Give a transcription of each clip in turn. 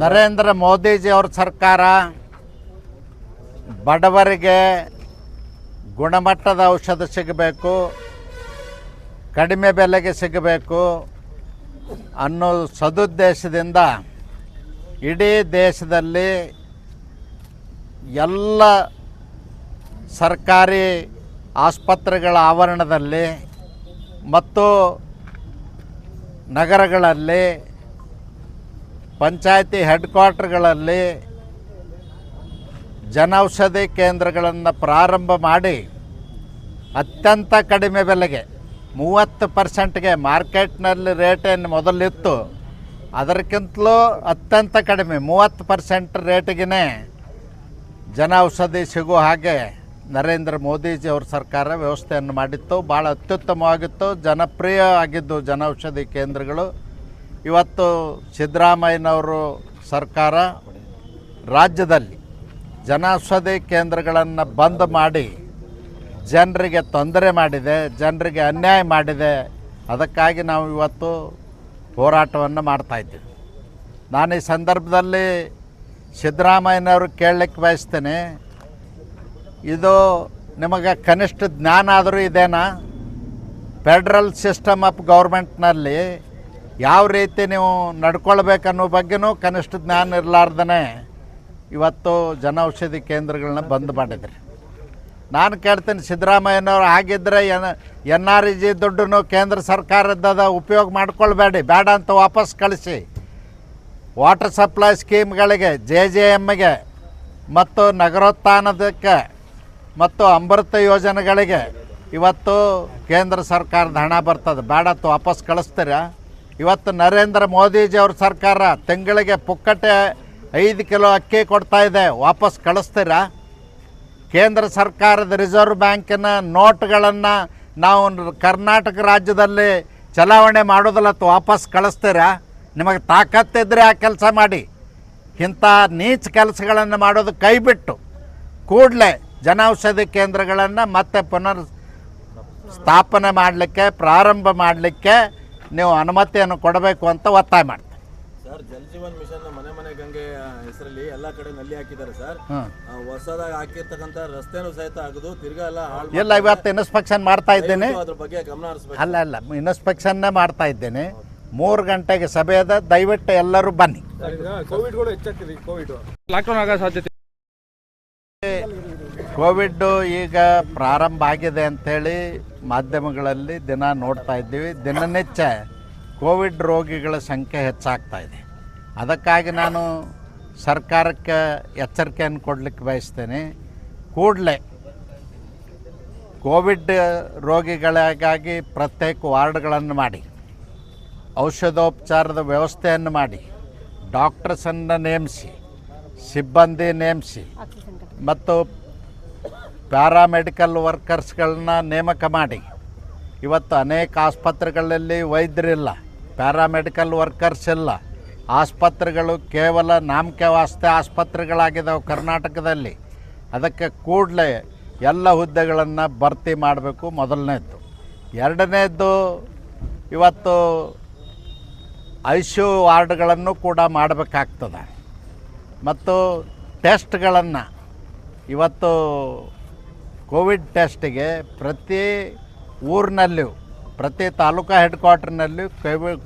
ನರೇಂದ್ರ ಮೋದಿಜಿಯವ್ರ ಸರ್ಕಾರ ಬಡವರಿಗೆ ಗುಣಮಟ್ಟದ ಔಷಧ ಸಿಗಬೇಕು, ಕಡಿಮೆ ಬೆಲೆಗೆ ಸಿಗಬೇಕು ಅನ್ನೋ ಸದುದ್ದೇಶದಿಂದ ಇಡೀ ದೇಶದಲ್ಲಿ ಎಲ್ಲ ಸರ್ಕಾರಿ ಆಸ್ಪತ್ರೆಗಳ ಆವರಣದಲ್ಲಿ ಮತ್ತು ನಗರಗಳಲ್ಲಿ ಪಂಚಾಯತಿ ಹೆಡ್ ಕ್ವಾರ್ಟರ್ಗಳಲ್ಲಿ ಜನೌಷಧಿ ಕೇಂದ್ರಗಳನ್ನು ಪ್ರಾರಂಭ ಮಾಡಿ ಅತ್ಯಂತ ಕಡಿಮೆ ಬೆಲೆಗೆ 30%ಗೆ ಮಾರ್ಕೆಟ್ನಲ್ಲಿ ರೇಟ್ ಏನು ಮೊದಲಿತ್ತು ಅದಕ್ಕಿಂತಲೂ ಅತ್ಯಂತ ಕಡಿಮೆ 30% ರೇಟಿಗೆ ಜನೌಷಧಿ ಸಿಗೋ ಹಾಗೆ ನರೇಂದ್ರ ಮೋದಿಜಿಯವ್ರ ಸರ್ಕಾರ ವ್ಯವಸ್ಥೆಯನ್ನು ಮಾಡಿತ್ತು. ಭಾಳ ಅತ್ಯುತ್ತಮವಾಗಿತ್ತು, ಜನಪ್ರಿಯ ಆಗಿದ್ದು ಜನೌಷಧಿ ಕೇಂದ್ರಗಳು. ಇವತ್ತು ಸಿದ್ದರಾಮಯ್ಯನವರು ಸರ್ಕಾರ ರಾಜ್ಯದಲ್ಲಿ ಜನೌಷಧಿ ಕೇಂದ್ರಗಳನ್ನು ಬಂದ್ ಮಾಡಿ ಜನರಿಗೆ ತೊಂದರೆ ಮಾಡಿದೆ, ಜನರಿಗೆ ಅನ್ಯಾಯ ಮಾಡಿದೆ. ಅದಕ್ಕಾಗಿ ನಾವು ಇವತ್ತು ಹೋರಾಟವನ್ನು ಮಾಡ್ತಾಯಿದ್ದೀವಿ. ನಾನು ಈ ಸಂದರ್ಭದಲ್ಲಿ ಸಿದ್ದರಾಮಯ್ಯನವರು ಕೇಳಲಿಕ್ಕೆ ಬಯಸ್ತೇನೆ, ಇದು ನಿಮಗೆ ಕನಿಷ್ಠ ಜ್ಞಾನ ಆದರೂ ಇದೇನಾ? ಫೆಡ್ರಲ್ ಸಿಸ್ಟಮ್ ಆಫ್ ಗೌರ್ಮೆಂಟ್ನಲ್ಲಿ ಯಾವ ರೀತಿ ನೀವು ನಡ್ಕೊಳ್ಬೇಕನ್ನೋ ಬಗ್ಗೆನೂ ಕನಿಷ್ಠ ಜ್ಞಾನ ಇರಲಾರ್ದೇ ಇವತ್ತು ಜನೌಷಧಿ ಕೇಂದ್ರಗಳನ್ನ ಬಂದ್ ಮಾಡಿದ್ರಿ. ನಾನು ಕೇಳ್ತೀನಿ, ಸಿದ್ದರಾಮಯ್ಯನವ್ರು ಆಗಿದ್ದರೆ NREG ದುಡ್ಡನ್ನು ಕೇಂದ್ರ ಸರ್ಕಾರದ ಉಪಯೋಗ ಮಾಡ್ಕೊಳ್ಬೇಡಿ, ಬೇಡ ಅಂತ ವಾಪಸ್ ಕಳಿಸಿ. ವಾಟರ್ ಸಪ್ಲೈ ಸ್ಕೀಮ್ಗಳಿಗೆ, JJMಗೆ ಮತ್ತು ನಗರೋತ್ಥಾನದಕ್ಕೆ ಮತ್ತು ಅಮೃತ ಯೋಜನೆಗಳಿಗೆ ಇವತ್ತು ಕೇಂದ್ರ ಸರ್ಕಾರದ ಹಣ ಬರ್ತದೆ, ಬೇಡ ಅಂತ ವಾಪಸ್ ಕಳಿಸ್ತೀರಾ? ಇವತ್ತು ನರೇಂದ್ರ ಮೋದಿಜಿಯವ್ರ ಸರ್ಕಾರ ತಿಂಗಳಿಗೆ ಪುಕ್ಕಟೆ 5 ಕಿಲೋ ಅಕ್ಕಿ ಕೊಡ್ತಾಯಿದೆ, ವಾಪಸ್ ಕಳಿಸ್ತೀರಾ? ಕೇಂದ್ರ ಸರ್ಕಾರದ ರಿಸರ್ವ್ ಬ್ಯಾಂಕಿನ ನೋಟ್ಗಳನ್ನು ನಾವು ಕರ್ನಾಟಕ ರಾಜ್ಯದಲ್ಲಿ ಚಲಾವಣೆ ಮಾಡೋದಿಲ್ಲ, ವಾಪಸ್ ಕಳಿಸ್ತೀರಾ? ನಿಮಗೆ ತಾಕತ್ತಿದ್ರೆ ಆ ಕೆಲಸ ಮಾಡಿ. ಇಂಥ ನೀಚ ಕೆಲಸಗಳನ್ನು ಮಾಡೋದು ಕೈಬಿಟ್ಟು ಕೂಡಲೇ ಜನೌಷಧಿ ಕೇಂದ್ರಗಳನ್ನು ಮತ್ತೆ ಪುನರ್ ಸ್ಥಾಪನೆ ಮಾಡಲಿಕ್ಕೆ, ಪ್ರಾರಂಭ ಮಾಡಲಿಕ್ಕೆ ನೀವು ಅನುಮತಿಯನ್ನು ಕೊಡಬೇಕು ಅಂತ ಒತ್ತಾಯ ಮಾಡ್ತೀವಿ. ಸರ್, ಜಲ್ ಜೀವನ್ ಮಿಷನ್ ಮನೆ ಮನೆ ಗಂಗೆ ಹೆಸರಲ್ಲಿ ಎಲ್ಲ ಕಡೆ ನಲ್ಲಿ ಹಾಕಿದ್ದಾರೆ ಸರ್. ಹೊಸದಾಗಿ ಹಾಕಿರ್ತಕ್ಕಂಥ ರಸ್ತೆನೂ ಸಹಿತ ಆಗುದು ತಿರ್ಗಾ ಎಲ್ಲ ಇವತ್ತು ಇನ್ಸ್ಪೆಕ್ಷನ್ ಮಾಡ್ತಾ ಇದ್ದೇನೆ, ಅದ್ರ ಬಗ್ಗೆ ಗಮನ ಹರಿಸಬೇಕು. ಅಲ್ಲ ಇನ್ಸ್ಪೆಕ್ಷನ್ನೇ ಮಾಡ್ತಾ ಇದ್ದೇನೆ. 3 ಗಂಟೆಗೆ ಸಭೆ ಅದ, ದಯವಿಟ್ಟು ಎಲ್ಲರೂ ಬನ್ನಿ. ಕೋವಿಡ್ಗಳು ಹೆಚ್ಚಾಗ್ತಿದೆ, ಕೋವಿಡ್ ಲಾಕ್ಡೌನ್ ಆಗೋ ಸಾಧ್ಯತೆ. ಕೋವಿಡ್ ಈಗ ಪ್ರಾರಂಭ ಆಗಿದೆ ಅಂಥೇಳಿ ಮಾಧ್ಯಮಗಳಲ್ಲಿ ದಿನ ನೋಡ್ತಾ ಇದ್ದೀವಿ. ದಿನನಿತ್ಯ ಕೋವಿಡ್ ರೋಗಿಗಳ ಸಂಖ್ಯೆ ಹೆಚ್ಚಾಗ್ತಾ ಇದೆ. ಅದಕ್ಕಾಗಿ ನಾನು ಸರ್ಕಾರಕ್ಕೆ ಎಚ್ಚರಿಕೆಯನ್ನು ಕೊಡಲಿಕ್ಕೆ ಬಯಸ್ತೇನೆ. ಕೂಡಲೇ ಕೋವಿಡ್ ರೋಗಿಗಳಿಗಾಗಿ ಪ್ರತ್ಯೇಕ ವಾರ್ಡ್ಗಳನ್ನು ಮಾಡಿ, ಔಷಧೋಪಚಾರದ ವ್ಯವಸ್ಥೆಯನ್ನು ಮಾಡಿ, ಡಾಕ್ಟರ್ಸನ್ನು ನೇಮಿಸಿ, ಸಿಬ್ಬಂದಿ ನೇಮಿಸಿ ಮತ್ತು ಪ್ಯಾರಾಮೆಡಿಕಲ್ ವರ್ಕರ್ಸ್ಗಳನ್ನ ನೇಮಕ ಮಾಡಿ. ಇವತ್ತು ಅನೇಕ ಆಸ್ಪತ್ರೆಗಳಲ್ಲಿ ವೈದ್ಯರಿಲ್ಲ, ಪ್ಯಾರಾಮೆಡಿಕಲ್ ವರ್ಕರ್ಸ್ ಇಲ್ಲ. ಆಸ್ಪತ್ರೆಗಳು ಕೇವಲ ನಾಮಕೆ ವಾಸ್ತೆ ಆಸ್ಪತ್ರೆಗಳಾಗಿದ್ದಾವೆ ಕರ್ನಾಟಕದಲ್ಲಿ. ಅದಕ್ಕೆ ಕೂಡಲೇ ಎಲ್ಲ ಹುದ್ದೆಗಳನ್ನು ಭರ್ತಿ ಮಾಡಬೇಕು, ಮೊದಲನೇದ್ದು. ಎರಡನೇದ್ದು, ಇವತ್ತು ICU ವಾರ್ಡ್ಗಳನ್ನು ಕೂಡ ಮಾಡಬೇಕಾಗ್ತದೆ. ಮತ್ತು ಟೆಸ್ಟ್ಗಳನ್ನು ಇವತ್ತು ಕೋವಿಡ್ ಟೆಸ್ಟಿಗೆ ಪ್ರತಿ ಊರಿನಲ್ಲಿಯೂ, ಪ್ರತಿ ತಾಲೂಕಾ ಹೆಡ್ ಕ್ವಾರ್ಟರ್ನಲ್ಲಿಯೂ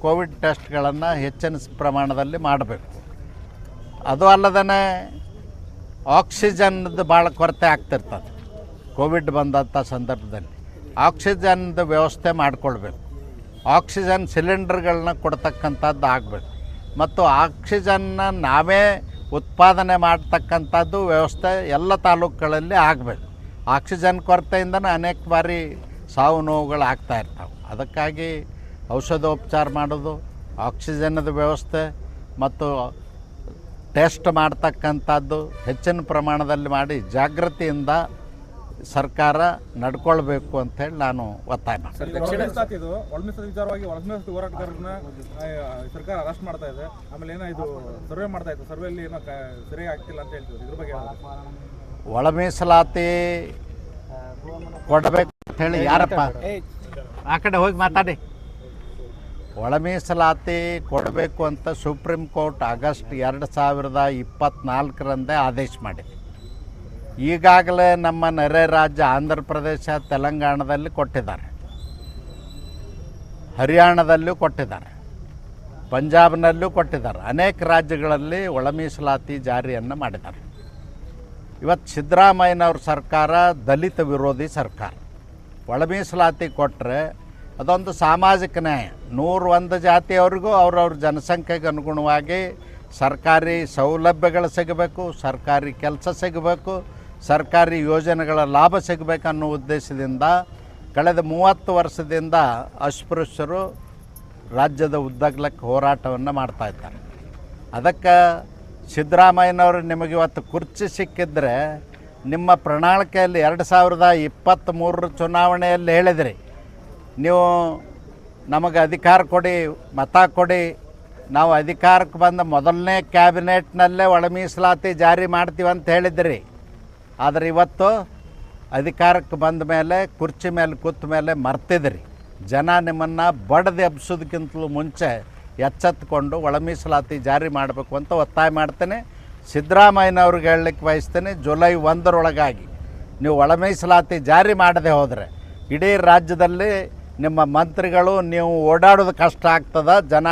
ಕೋವಿಡ್ ಟೆಸ್ಟ್ಗಳನ್ನು ಹೆಚ್ಚಿನ ಪ್ರಮಾಣದಲ್ಲಿ ಮಾಡಬೇಕು. ಅದು ಅಲ್ಲದೇ ಆಕ್ಸಿಜನ್ದು ಭಾಳ ಕೊರತೆ ಆಗ್ತಿರ್ತದೆ. ಕೋವಿಡ್ ಬಂದಂಥ ಸಂದರ್ಭದಲ್ಲಿ ಆಕ್ಸಿಜನ್ದು ವ್ಯವಸ್ಥೆ ಮಾಡಿಕೊಳ್ಬೇಕು. ಆಕ್ಸಿಜನ್ ಸಿಲಿಂಡರ್ಗಳನ್ನ ಕೊಡ್ತಕ್ಕಂಥದ್ದು ಆಗಬೇಕು. ಮತ್ತು ಆಕ್ಸಿಜನ್ನ ನಾವೇ ಉತ್ಪಾದನೆ ಮಾಡ್ತಕ್ಕಂಥದ್ದು ವ್ಯವಸ್ಥೆ ಎಲ್ಲ ತಾಲೂಕುಗಳಲ್ಲಿ ಆಗಬೇಕು. ಆಕ್ಸಿಜನ್ ಕೊರತೆಯಿಂದನೇ ಅನೇಕ ಬಾರಿ ಸಾವು ನೋವುಗಳು ಆಗ್ತಾಯಿರ್ತಾವೆ. ಅದಕ್ಕಾಗಿ ಔಷಧೋಪಚಾರ ಮಾಡೋದು, ಆಕ್ಸಿಜನ್ನದ ವ್ಯವಸ್ಥೆ ಮತ್ತು ಟೆಸ್ಟ್ ಮಾಡ್ತಕ್ಕಂಥದ್ದು ಹೆಚ್ಚಿನ ಪ್ರಮಾಣದಲ್ಲಿ ಮಾಡಿ ಜಾಗೃತಿಯಿಂದ ಸರ್ಕಾರ ನಡ್ಕೊಳ್ಬೇಕು ಅಂತೇಳಿ ನಾನು ಒತ್ತಾಯ ಮಾಡ್ತೀನಿ. ವಿಚಾರವಾಗಿ ಹೋರಾಟಗಾರರನ್ನ ಸರ್ಕಾರ ಅರೆಸ್ಟ್ ಮಾಡ್ತಾ ಇದೆ. ಆಮೇಲೆ ಏನೋ ಇದು ಸರ್ವೆ ಮಾಡ್ತಾ ಇತ್ತು, ಸರ್ವೆಯಲ್ಲಿ ಏನೋ ಸರಿಯಾಗಿ ಆಗ್ತಿಲ್ಲ ಅಂತ ಹೇಳ್ತೀವಿ. ಇದ್ರ ಬಗ್ಗೆ ಒಳ ಮೀಸಲಾತಿ ಕೊಡಬೇಕು ಅಂತ ಹೇಳಿ ಯಾರಪ್ಪ ಆ ಕಡೆ ಹೋಗಿ ಮಾತಾಡಿ. ಒಳ ಮೀಸಲಾತಿ ಕೊಡಬೇಕು ಅಂತ ಸುಪ್ರೀಂ ಕೋರ್ಟ್ ಆಗಸ್ಟ್ 2024ರಂದೇ ಆದೇಶ ಮಾಡಿದೆ. ಈಗಾಗಲೇ ನಮ್ಮ ನೆರೆ ರಾಜ್ಯ ಆಂಧ್ರ ಪ್ರದೇಶ, ತೆಲಂಗಾಣದಲ್ಲಿ ಕೊಟ್ಟಿದ್ದಾರೆ, ಹರಿಯಾಣದಲ್ಲೂ ಕೊಟ್ಟಿದ್ದಾರೆ, ಪಂಜಾಬ್ನಲ್ಲೂ ಕೊಟ್ಟಿದ್ದಾರೆ. ಅನೇಕ ರಾಜ್ಯಗಳಲ್ಲಿ ಒಳ ಮೀಸಲಾತಿ ಜಾರಿಯನ್ನು ಮಾಡಿದ್ದಾರೆ. ಇವತ್ತು ಸಿದ್ದರಾಮಯ್ಯನವ್ರ ಸರ್ಕಾರ ದಲಿತ ವಿರೋಧಿ ಸರ್ಕಾರ. ಒಳ ಮೀಸಲಾತಿ ಕೊಟ್ಟರೆ ಅದೊಂದು ಸಾಮಾಜಿಕ ನ್ಯಾಯ. 101 ಜಾತಿಯವ್ರಿಗೂ ಅವ್ರವ್ರ ಜನಸಂಖ್ಯೆಗೆ ಅನುಗುಣವಾಗಿ ಸರ್ಕಾರಿ ಸೌಲಭ್ಯಗಳು ಸಿಗಬೇಕು, ಸರ್ಕಾರಿ ಕೆಲಸ ಸಿಗಬೇಕು, ಸರ್ಕಾರಿ ಯೋಜನೆಗಳ ಲಾಭ ಸಿಗಬೇಕು ಅನ್ನೋ ಉದ್ದೇಶದಿಂದ ಕಳೆದ 30 ವರ್ಷದಿಂದ ಅಸ್ಪೃಶ್ಯರು ರಾಜ್ಯದ ಉದ್ದಗಲಕ್ಕೆ ಹೋರಾಟವನ್ನು ಮಾಡ್ತಾಯಿದ್ದಾರೆ. ಅದಕ್ಕೆ ಸಿದ್ದರಾಮಯ್ಯನವರು ನಿಮಗೆ ಇವತ್ತು ಕುರ್ಚಿ ಸಿಕ್ಕಿದ್ರೆ ನಿಮ್ಮ ಪ್ರಣಾಳಿಕೆಯಲ್ಲಿ 2023 ಚುನಾವಣೆಯಲ್ಲಿ ಹೇಳಿದ್ರಿ, ನೀವು ನಮಗೆ ಅಧಿಕಾರ ಕೊಡಿ, ಮತ ಕೊಡಿ, ನಾವು ಅಧಿಕಾರಕ್ಕೆ ಬಂದ ಮೊದಲನೇ ಕ್ಯಾಬಿನೆಟ್ನಲ್ಲೇ ಒಳ ಮೀಸಲಾತಿ ಜಾರಿ ಮಾಡ್ತೀವಿ ಅಂತ ಹೇಳಿದ್ರಿ. ಆದರೆ ಇವತ್ತು ಅಧಿಕಾರಕ್ಕೆ ಬಂದ ಮೇಲೆ ಕುರ್ಚಿ ಮೇಲೆ ಕೂತ ಮೇಲೆ ಮರ್ತಿದ್ರಿ. ಜನ ನಿಮ್ಮನ್ನು ಬಡದು ಎಬ್ಸೋದಕ್ಕಿಂತಲೂ ಮುಂಚೆ ಎಚ್ಚೆತ್ತುಕೊಂಡು ಒಳ ಮೀಸಲಾತಿ ಜಾರಿ ಮಾಡಬೇಕು ಅಂತ ಒತ್ತಾಯ ಮಾಡ್ತೇನೆ. ಸಿದ್ದರಾಮಯ್ಯನವ್ರಿಗೆ ಹೇಳಲಿಕ್ಕೆ ಬಯಸ್ತೇನೆ, ಜುಲೈ 1ರೊಳಗಾಗಿ ನೀವು ಒಳ ಮೀಸಲಾತಿ ಜಾರಿ ಮಾಡದೆ ಹೋದರೆ ಇಡೀ ರಾಜ್ಯದಲ್ಲಿ ನಿಮ್ಮ ಮಂತ್ರಿಗಳು ನೀವು ಓಡಾಡೋದು ಕಷ್ಟ ಆಗ್ತದೆ, ಜನ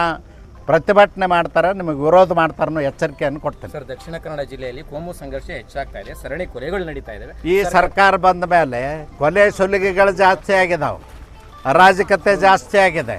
ಪ್ರತಿಭಟನೆ ಮಾಡ್ತಾರೆ, ನಿಮಗೆ ವಿರೋಧ ಮಾಡ್ತಾರೆ ಅನ್ನೋ ಎಚ್ಚರಿಕೆಯನ್ನು ಕೊಡ್ತೇನೆ. ಸರ್, ದಕ್ಷಿಣ ಕನ್ನಡ ಜಿಲ್ಲೆಯಲ್ಲಿ ಕೋಮು ಸಂಘರ್ಷ ಹೆಚ್ಚಾಗ್ತಾ ಇದೆ, ಸರಣಿ ಕೊಲೆಗಳು ನಡೀತಾ ಇದ್ದಾವೆ. ಈ ಸರ್ಕಾರ ಬಂದ ಮೇಲೆ ಕೊಲೆ ಸುಲಿಗೆಗಳು ಜಾಸ್ತಿ ಆಗಿದಾವೆ, ಅರಾಜಕತೆ ಜಾಸ್ತಿ ಆಗಿದೆ.